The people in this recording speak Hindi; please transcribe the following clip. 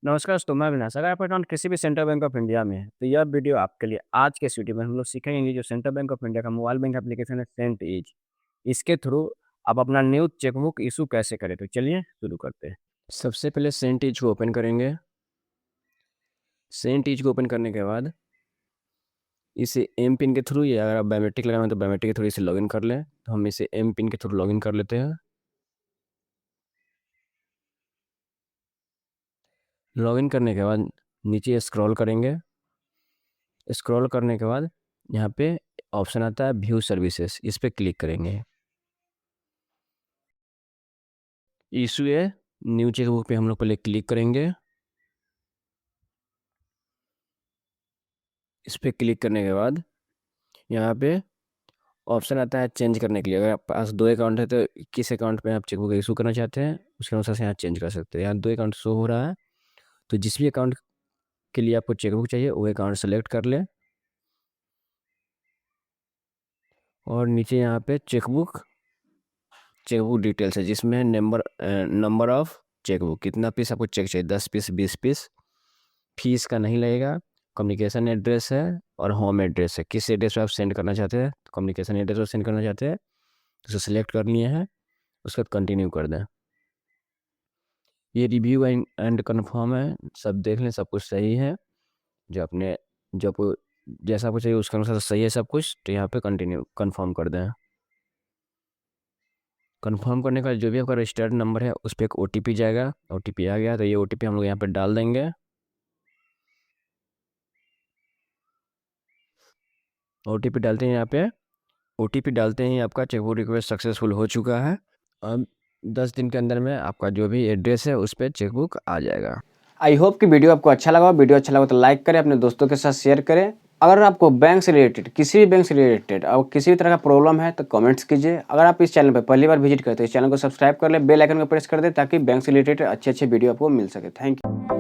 नमस्कार दोस्तों, मैं अविनाश। अगर आपका अकाउंट किसी भी सेंट्रल बैंक ऑफ इंडिया में है, तो यह वीडियो आपके लिए। आज के इस वीडियो में हम लोग सीखेंगे जो सेंट्रल बैंक ऑफ इंडिया का मोबाइल बैंक एप्लीकेशन है सेंट इज। इसके थ्रू आप अपना न्यू चेकबुक इशू कैसे करें, तो चलिए शुरू करते हैं। सबसे पहले सेंट इज को ओपन करेंगे। सेंट इज को ओपन करने के बाद इसे एम पिन के थ्रू, या अगर आप बायोमेट्रिक लगाएं तो बायोमेट्रिक के थ्रू इसे लॉगिन कर लें। तो हम इसे एम पिन के थ्रू लॉगिन कर लेते हैं। लॉगिन करने के बाद नीचे स्क्रॉल करेंगे। स्क्रॉल करने के बाद यहाँ पे ऑप्शन आता है व्यू सर्विसेज, इस पर क्लिक करेंगे। इशू है न्यू चेकबुक पे हम लोग पहले क्लिक करेंगे। इस पर क्लिक करने के बाद यहाँ पे ऑप्शन आता है चेंज करने के लिए। अगर आप पास दो अकाउंट है तो किस अकाउंट पे आप चेकबुक इशू करना चाहते हैं उसके अनुसार से यहाँ चेंज कर सकते हैं। यहाँ दो अकाउंट शो हो रहा है, तो जिस भी अकाउंट के लिए आपको चेकबुक चाहिए वो अकाउंट सेलेक्ट कर ले। और नीचे यहाँ पे चेकबुक डिटेल्स है, जिसमें नंबर ऑफ चेकबुक, कितना पीस आपको चेक चाहिए, 10 पीस 20 पीस। फीस का नहीं लगेगा। कम्युनिकेशन एड्रेस है और होम एड्रेस है, किस एड्रेस पे आप सेंड करना चाहते हैं। तो कम्युनिकेशन एड्रेस पर सेंड करना चाहते हैं तो उसे सिलेक्ट कर लिए हैं, उसके बाद कंटिन्यू कर दें। ये रिव्यू एंड कन्फर्म है, सब देख लें, सब कुछ सही है। जो आपने जो आपको जैसा आपको चाहिए उसके अनुसार सही है सब कुछ, तो यहाँ पे कंटिन्यू कन्फर्म कर दें। कन्फर्म करने का जो भी आपका रजिस्टर्ड नंबर है उस पर एक OTP जाएगा। OTP आ गया तो ये OTP हम लोग यहाँ पे डाल देंगे। OTP डालते हैं यहाँ पे। OTP डालते ही आपका चेकबुक रिक्वेस्ट सक्सेसफुल हो चुका है। अब 10 दिन के अंदर में आपका जो भी एड्रेस है उस पर चेकबुक आ जाएगा। आई होप कि वीडियो आपको अच्छा लगा। वीडियो अच्छा लगा तो लाइक करें, अपने दोस्तों के साथ शेयर करें। अगर आपको बैंक से रिलेटेड, किसी भी बैंक से रिलेटेड और किसी भी तरह का प्रॉब्लम है तो कमेंट्स कीजिए। अगर आप इस चैनल पर पहली बार विजिट करते हैं, इस चैनल को सब्सक्राइब कर ले, बेल आइकन को प्रेस कर दे, ताकि बैंक से रिलेटेड अच्छे वीडियो आपको मिल सके। Thank you.